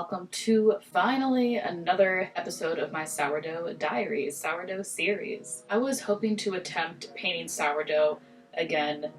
welcome to finally another episode of my sourdough diaries, sourdough series. I was hoping to attempt painting sourdough again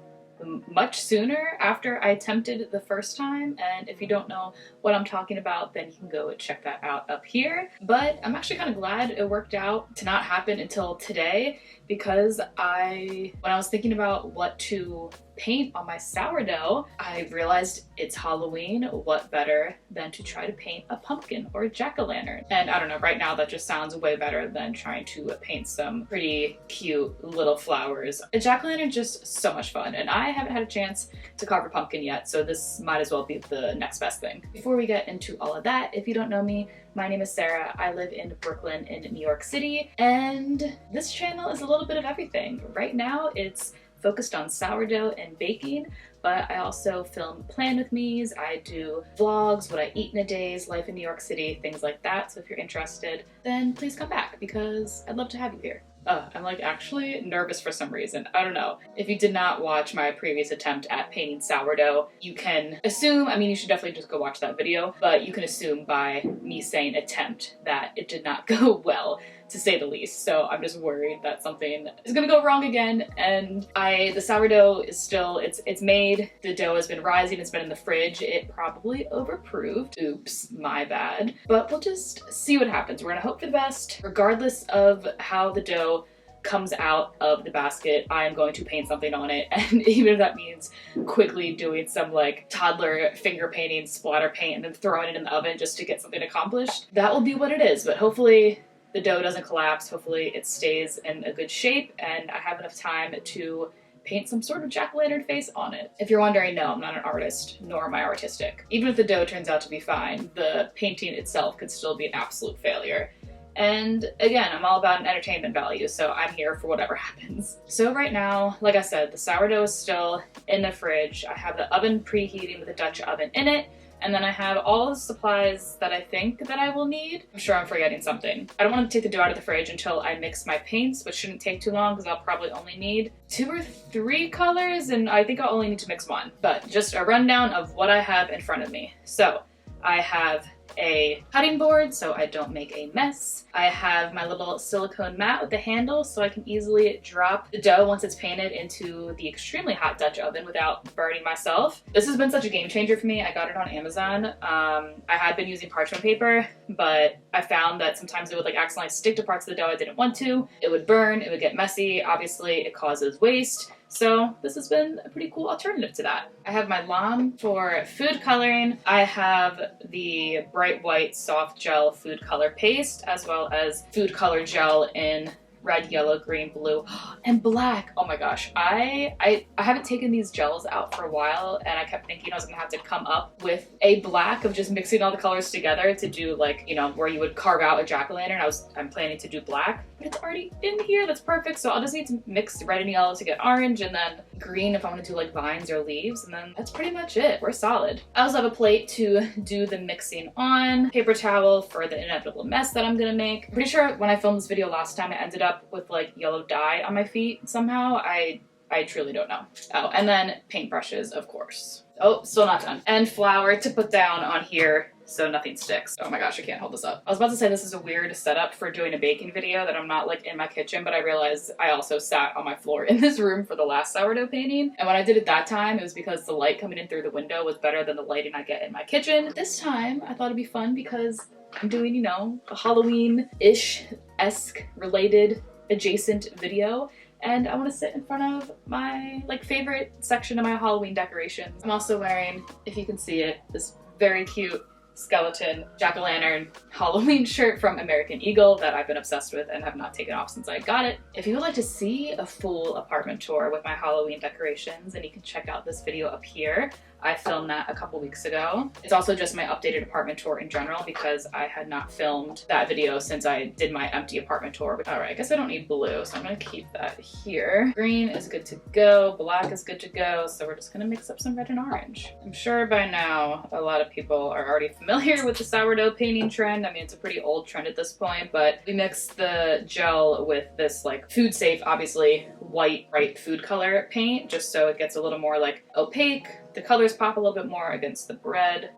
much sooner after I attempted the first time, and if you don't know what I'm talking about, then you can go check that out up here. But I'm actually kind of glad it worked out to not happen until today, because when I was thinking about what to paint on my sourdough, I realized it's Halloween. What better than to try to paint a pumpkin or a jack-o'-lantern? And I don't know, right now that just sounds way better than trying to paint some pretty cute little flowers. A jack-o'-lantern just so much fun, and I haven't had a chance to carve a pumpkin yet, so this might as well be the next best thing. Before we get into all of that, if you don't know me, my name is Sarah. I live in Brooklyn in New York City, and this channel is a little bit of everything. Right now it's focused on sourdough and baking, but I also film plan with me's, I do vlogs, what I eat in a day's life in New York City, things like that. So if you're interested, then please come back because I'd love to have you here. I'm like actually nervous for some reason. I don't know. If you did not watch my previous attempt at painting sourdough, you can assume, I mean, you should definitely just go watch that video, but you can assume by me saying attempt that it did not go well, to say the least. So I'm just worried that something is gonna go wrong again. And the sourdough is still, it's made, the dough has been rising, it's been in the fridge, it probably overproved. Oops, my bad. But we'll just see what happens. We're gonna hope for the best. Regardless of how the dough comes out of the basket, I am going to paint something on it, and even if that means quickly doing some like toddler finger painting, splatter paint, and then throwing it in the oven just to get something accomplished, that will be what it is. But hopefully the dough doesn't collapse, hopefully it stays in a good shape, and I have enough time to paint some sort of jack-o'-lantern face on it. If you're wondering, no, I'm not an artist, nor am I artistic. Even if the dough turns out to be fine, the painting itself could still be an absolute failure. And again, I'm all about an entertainment value, so I'm here for whatever happens. So right now, like I said, the sourdough is still in the fridge. I have the oven preheating with a Dutch oven in it, and then I have all the supplies that I think that I will need. I'm sure I'm forgetting something. I don't want to take the dough out of the fridge until I mix my paints, which shouldn't take too long because I'll probably only need 2 or 3 colors, and I think I'll only need to mix 1. But just a rundown of what I have in front of me. So I have a cutting board so I don't make a mess. I have my little silicone mat with the handle so I can easily drop the dough once it's painted into the extremely hot Dutch oven without burning myself. This has been such a game changer for me. I got it on Amazon. I had been using parchment paper, but I found that sometimes it would like accidentally stick to parts of the dough I didn't want to. It would burn, it would get messy. Obviously it causes waste. So this has been a pretty cool alternative to that. I have my lime for food coloring. I have the bright white soft gel food color paste, as well as food color gel in red, yellow, green, blue, and black. Oh my gosh, I haven't taken these gels out for a while, and I kept thinking I was gonna have to come up with a black of just mixing all the colors together to do like, you know, where you would carve out a jack-o'-lantern. I'm planning to do black, but it's already in here. That's perfect. So I'll just need to mix red and yellow to get orange, and then green if I want to do like vines or leaves, and then that's pretty much it. We're solid. I also have a plate to do the mixing on, paper towel for the inevitable mess that I'm gonna make. I'm pretty sure when I filmed this video last time, I ended up with like yellow dye on my feet somehow. I truly don't know. Oh, and then paintbrushes, of course. Oh, still not done. And flour to put down on here so nothing sticks. Oh my gosh, I can't hold this up. I was about to say this is a weird setup for doing a baking video, that I'm not like in my kitchen, but I realized I also sat on my floor in this room for the last sourdough painting. And when I did it that time, it was because the light coming in through the window was better than the lighting I get in my kitchen. This time, I thought it'd be fun because I'm doing, you know, a Halloween-ish-esque related adjacent video, and I want to sit in front of my like favorite section of my Halloween decorations. I'm also wearing, if you can see it, this very cute skeleton jack-o'-lantern Halloween shirt from American Eagle that I've been obsessed with and have not taken off since I got it. If you would like to see a full apartment tour with my Halloween decorations, then you can check out this video up here. I filmed that a couple weeks ago. It's also just my updated apartment tour in general because I had not filmed that video since I did my empty apartment tour. All right, I guess I don't need blue, so I'm gonna keep that here. Green is good to go, black is good to go, so we're just gonna mix up some red and orange. I'm sure by now a lot of people are already familiar with the sourdough painting trend. I mean, it's a pretty old trend at this point, but we mixed the gel with this like food safe, obviously white, bright food color paint, just so it gets a little more like opaque. The colors pop a little bit more against the bread.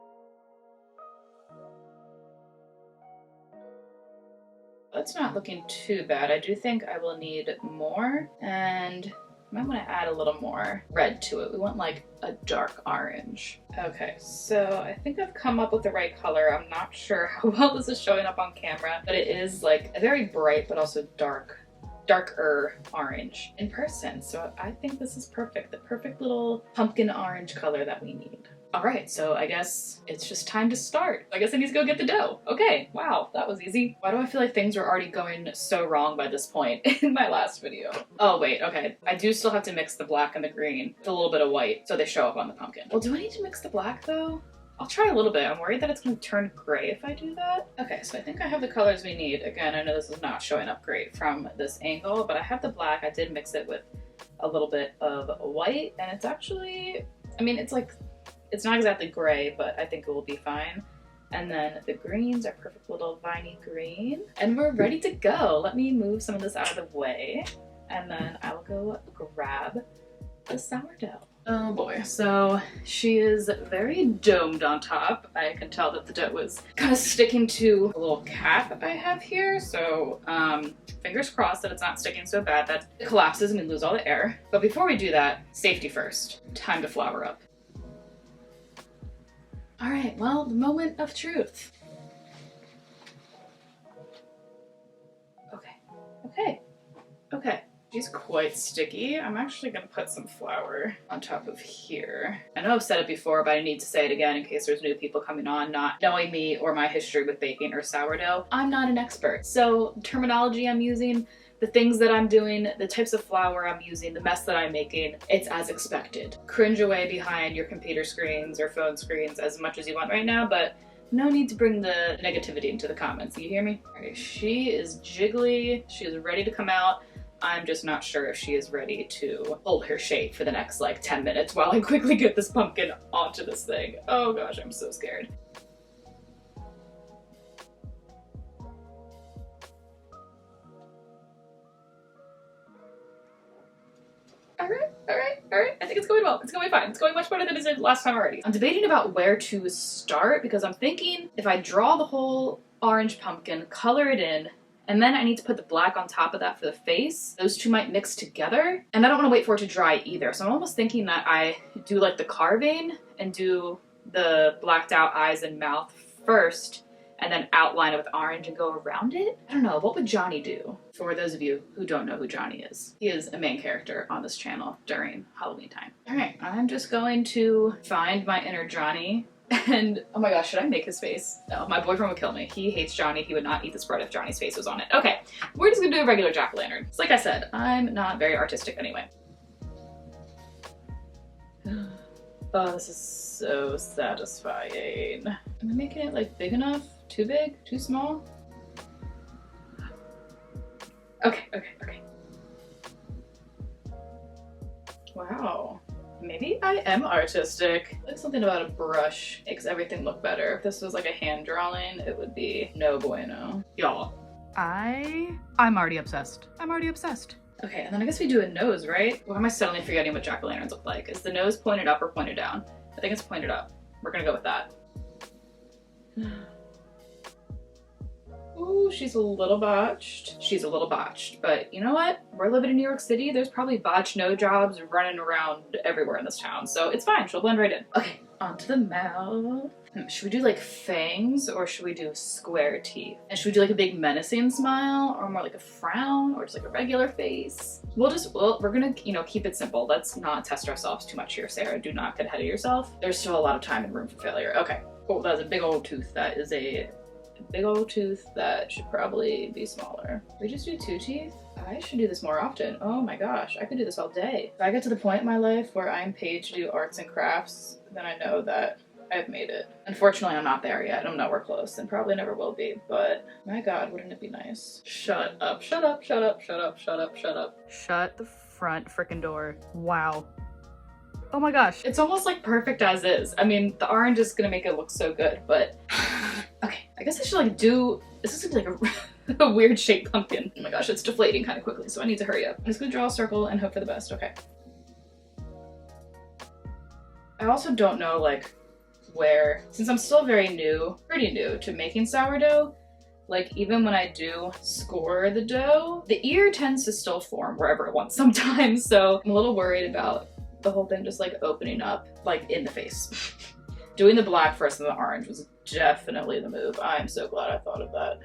That's not looking too bad. I do think I will need more, and I might want to add a little more red to it. We want like a dark orange. Okay, so I think I've come up with the right color. I'm not sure how well this is showing up on camera, but it is like a very bright but also darker orange in person. So I think this is perfect. The perfect little pumpkin orange color that we need. All right, so I guess it's just time to start. I guess I need to go get the dough. Okay, wow, that was easy. Why do I feel like things are already going so wrong by this point in my last video? Oh wait, okay. I do still have to mix the black and the green with a little bit of white so they show up on the pumpkin. Well, do I need to mix the black though? I'll try a little bit. I'm worried that it's gonna turn gray if I do that. Okay, so I think I have the colors we need. Again, I know this is not showing up great from this angle, but I have the black. I did mix it with a little bit of white, and it's actually, I mean, it's not exactly gray, but I think it will be fine. And then the greens are perfect little viney green. And we're ready to go. Let me move some of this out of the way, and then I'll go grab the sourdough. Oh boy, so she is very domed on top. I can tell that the dough is kind of sticking to a little cap I have here, so fingers crossed that it's not sticking so bad that it collapses and we lose all the air. But before we do that, safety first. Time to flour up. All right, well, the moment of truth. Okay. She's quite sticky. I'm actually gonna put some flour on top of here. I know I've said it before, but I need to say it again in case there's new people coming on, not knowing me or my history with baking or sourdough. I'm not an expert, so the terminology I'm using, the things that I'm doing, the types of flour I'm using, the mess that I'm making, it's as expected. Cringe away behind your computer screens or phone screens as much as you want right now, but no need to bring the negativity into the comments. You hear me? All right, she is jiggly. She is ready to come out. I'm just not sure if she is ready to hold her shape for the next like 10 minutes while I quickly get this pumpkin onto this thing. Oh gosh, I'm so scared. All right. I think it's going well. It's going fine. It's going much better than it did last time already. I'm debating about where to start because I'm thinking if I draw the whole orange pumpkin, color it in, and then I need to put the black on top of that for the face, those two might mix together. And I don't want to wait for it to dry either. So I'm almost thinking that I do like the carving and do the blacked out eyes and mouth first, and then outline it with orange and go around it? I don't know, what would Johnny do? For those of you who don't know who Johnny is, he is a main character on this channel during Halloween time. All right, I'm just going to find my inner Johnny and, oh my gosh, should I make his face? No, my boyfriend would kill me. He hates Johnny. He would not eat the spread if Johnny's face was on it. Okay, we're just gonna do a regular jack-o'-lantern. So like I said, I'm not very artistic anyway. Oh, this is so satisfying. Am I making it like big enough? Too big? Too small? Okay. Wow. Maybe I am artistic. Like something about a brush makes everything look better. If this was like a hand drawing, it would be no bueno. Y'all. I'm already obsessed. Okay, and then I guess we do a nose, right? Why am I suddenly forgetting what jack-o'-lanterns look like? Is the nose pointed up or pointed down? I think it's pointed up. We're gonna go with that. Ooh, she's a little botched. She's a little botched, but you know what? We're living in New York City. There's probably botched nose jobs running around everywhere in this town, so it's fine. She'll blend right in. Okay, onto the mouth. Should we do like fangs or should we do square teeth? And should we do like a big menacing smile or more like a frown or just like a regular face? We're gonna, keep it simple. Let's not test ourselves too much here, Sarah. Do not get ahead of yourself. There's still a lot of time and room for failure. Okay. Oh, that's a big old tooth. That is a big old tooth that should probably be smaller. We just do 2 teeth? I should do this more often. Oh my gosh, I could do this all day. If I get to the point in my life where I'm paid to do arts and crafts, then I know that I've made it. Unfortunately, I'm not there yet. I'm nowhere close and probably never will be, but my God, wouldn't it be nice? Shut up. Shut the front frickin' door. Wow. Oh my gosh. It's almost like perfect as is. I mean, the orange is gonna make it look so good, but okay, I guess I should like this is gonna be like a weird shaped pumpkin. Oh my gosh, it's deflating kind of quickly, so I need to hurry up. I'm just gonna draw a circle and hope for the best, okay. I also don't know like where, since I'm still pretty new to making sourdough, like even when I do score the dough, the ear tends to still form wherever it wants sometimes. So I'm a little worried about the whole thing just like opening up like in the face. Doing the black first and the orange was definitely the move. I'm so glad I thought of that.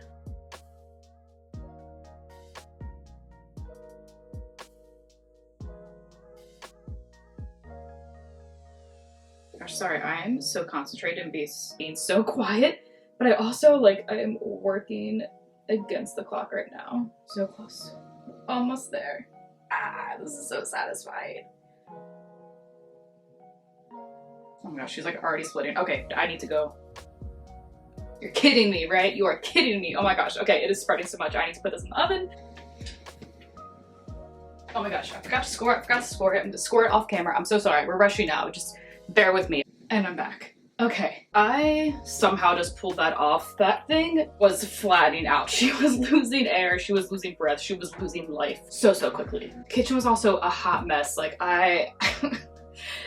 Gosh, sorry, I'm so concentrated and being so quiet, but I also like, I am working against the clock right now. So close. Almost there. Ah, this is so satisfying. Oh my gosh, she's like already splitting. Okay, I need to go. You're kidding me, right? You are kidding me. Oh my gosh. Okay, it is spreading so much. I need to put this in the oven. Oh my gosh, I forgot to score it. I'm going to score it off camera. I'm so sorry. We're rushing now. Just bear with me. And I'm back. Okay, I somehow just pulled that off. That thing was flattening out. She was losing air, she was losing breath, she was losing life so quickly. Kitchen was also a hot mess. Like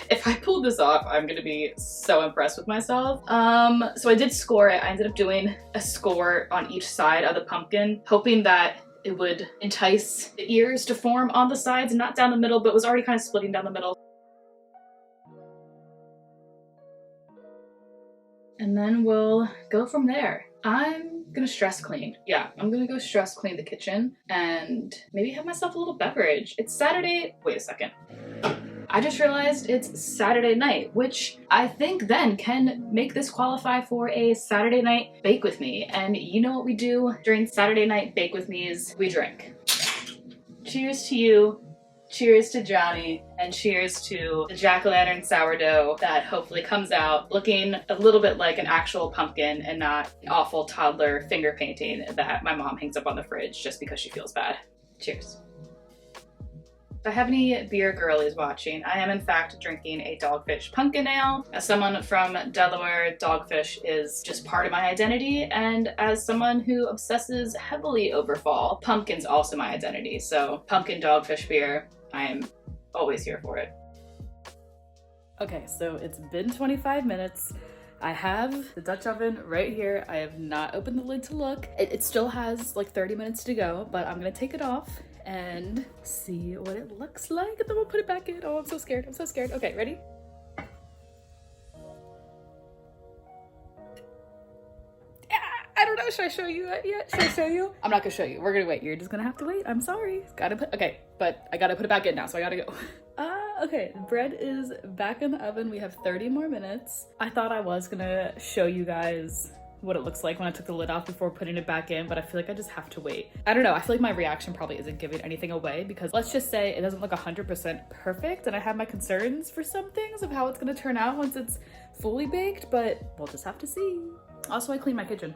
if I pulled this off, I'm gonna be so impressed with myself. So I did score it. I ended up doing a score on each side of the pumpkin, hoping that it would entice the ears to form on the sides and not down the middle, but it was already kind of splitting down the middle. And then we'll go from there. I'm gonna stress clean. Yeah, I'm gonna go stress clean the kitchen and maybe have myself a little beverage. It's Saturday. Wait a second. I just realized it's Saturday night, which I think then can make this qualify for a Saturday night bake with me. And you know what we do during Saturday night bake with me's? We drink. Cheers to you. Cheers to Johnny, and cheers to the jack-o'-lantern sourdough that hopefully comes out looking a little bit like an actual pumpkin and not an awful toddler finger painting that my mom hangs up on the fridge just because she feels bad. Cheers. If I have any beer girlies watching, I am in fact drinking a Dogfish pumpkin ale. As someone from Delaware, Dogfish is just part of my identity, and as someone who obsesses heavily over fall, pumpkin's also my identity. So pumpkin Dogfish beer, I am always here for it. Okay, so it's been 25 minutes. I have the Dutch oven right here. I have not opened the lid to look. It still has like 30 minutes to go, but I'm gonna take it off and see what it looks like, and then we'll put it back in. Oh, I'm so scared. I'm so scared. Okay, ready? I don't know. Should I show you that yet? Should I show you? I'm not gonna show you. We're gonna wait. You're just gonna have to wait. I'm sorry. Okay, but I gotta put it back in now, so I gotta go. Okay, the bread is back in the oven. We have 30 more minutes. I thought I was gonna show you guys what it looks like when I took the lid off before putting it back in, but I feel like I just have to wait. I don't know, I feel like my reaction probably isn't giving anything away because let's just say it doesn't look 100% perfect, and I have my concerns for some things of how it's gonna turn out once it's fully baked, but we'll just have to see. Also, I cleaned my kitchen.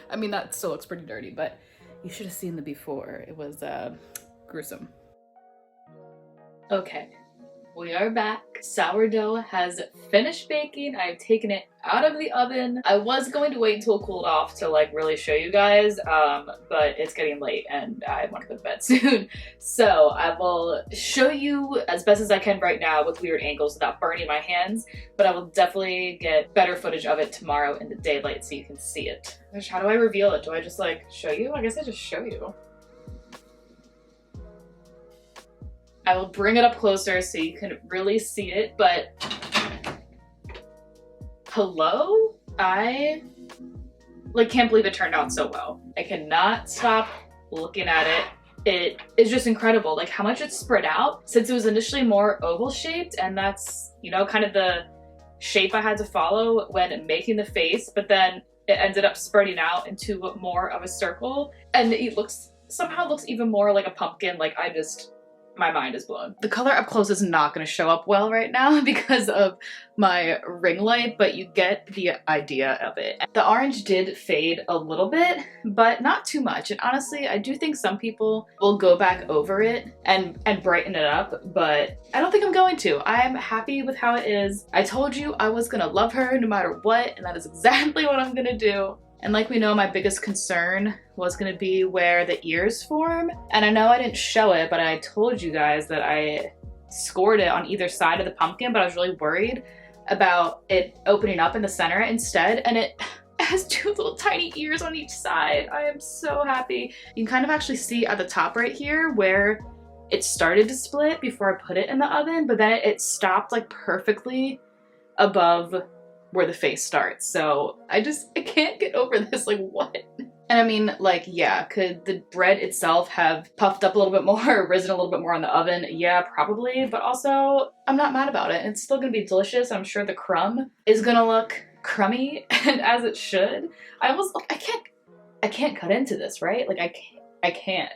I mean, that still looks pretty dirty, but you should have seen the before. It was gruesome. Okay, we are back. Sourdough has finished baking. I've taken it out of the oven. I was going to wait until it cooled off to like really show you guys, but it's getting late and I want to go to bed soon. So I will show you as best as I can right now with weird angles without burning my hands, but I will definitely get better footage of it tomorrow in the daylight so you can see it. Gosh, how do I reveal it? Do I just like show you? I guess I just show you. I will bring it up closer so you can really see it, but hello? I like can't believe it turned out so well. I cannot stop looking at it. It is just incredible, like how much it's spread out since it was initially more oval shaped, and that's, you know, kind of the shape I had to follow when making the face, but then it ended up spreading out into more of a circle, and it somehow looks even more like a pumpkin. Like my mind is blown. The color up close is not going to show up well right now because of my ring light, but you get the idea of it. The orange did fade a little bit, but not too much. And honestly, I do think some people will go back over it and brighten it up, but I don't think I'm going to. I'm happy with how it is. I told you I was gonna love her no matter what, and that is exactly what I'm gonna do. And like we know, my biggest concern was gonna be where the ears form. And I know I didn't show it, but I told you guys that I scored it on either side of the pumpkin, but I was really worried about it opening up in the center instead. And It has two little tiny ears on each side. I am so happy. You can kind of actually see at the top right here where it started to split before I put it in the oven, but then it stopped like perfectly above where the face starts. So I can't get over this. Like, what? And I mean, like, yeah, could the bread itself have puffed up a little bit more or risen a little bit more in the oven? Yeah, probably. But also, I'm not mad about it. It's still gonna be delicious. I'm sure the crumb is gonna look crummy, and as it should. I can't cut into this, right? Like, I can't.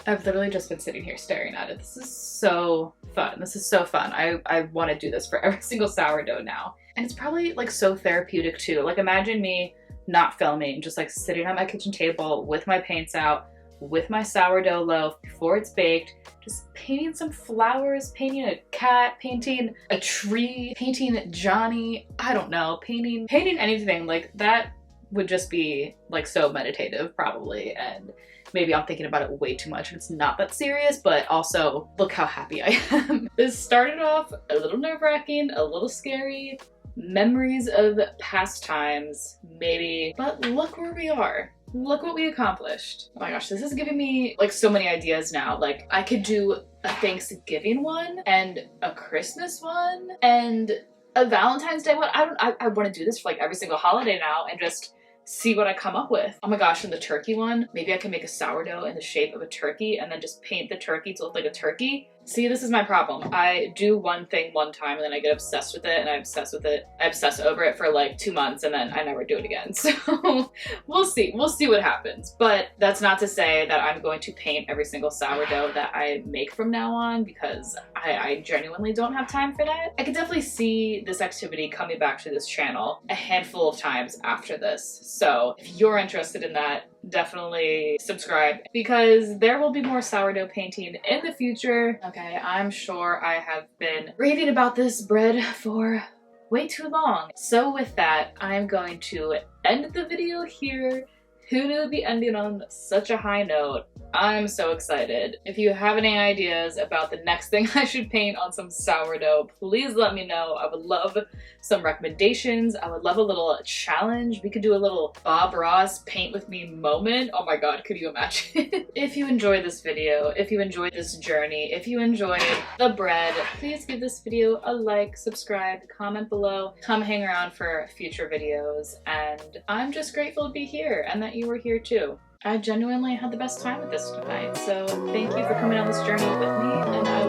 I've literally just been sitting here staring at it. This is so fun. This is so fun. I want to do this for every single sourdough now. And it's probably like so therapeutic too. Like, imagine me not filming, just like sitting at my kitchen table with my paints out, with my sourdough loaf before it's baked, just painting some flowers, painting a cat, painting a tree, painting Johnny, I don't know, painting anything. Like, that would just be like so meditative probably, and maybe I'm thinking about it way too much and it's not that serious, but also look how happy I am. This started off a little nerve-wracking, a little scary, memories of past times, maybe, but look where we are. Look what we accomplished. Oh my gosh, this is giving me like so many ideas now. Like, I could do a Thanksgiving one and a Christmas one and a Valentine's Day one. I want to do this for like every single holiday now and just see what I come up with. Oh my gosh, and the turkey one, maybe I can make a sourdough in the shape of a turkey and then just paint the turkey to look like a turkey. See, this is my problem. I do one thing one time and then I get obsessed with it and I obsess over it for like 2 months and then I never do it again. So we'll see what happens. But that's not to say that I'm going to paint every single sourdough that I make from now on, because I genuinely don't have time for that. I could definitely see this activity coming back to this channel a handful of times after this. So if you're interested in that, definitely subscribe, because there will be more sourdough painting in the future. Okay, I'm sure I have been raving about this bread for way too long. So with that, I'm going to end the video here. Who knew it'd be ending on such a high note? I'm so excited. If you have any ideas about the next thing I should paint on some sourdough, please let me know. I would love some recommendations. I would love a little challenge. We could do a little Bob Ross paint with me moment. Oh my god, could you imagine? If you enjoyed this video, if you enjoyed this journey, if you enjoyed the bread, please give this video a like, subscribe, comment below, come hang around for future videos, and I'm just grateful to be here and that you were here too. I genuinely had the best time with this tonight, so thank you for coming on this journey with me, and I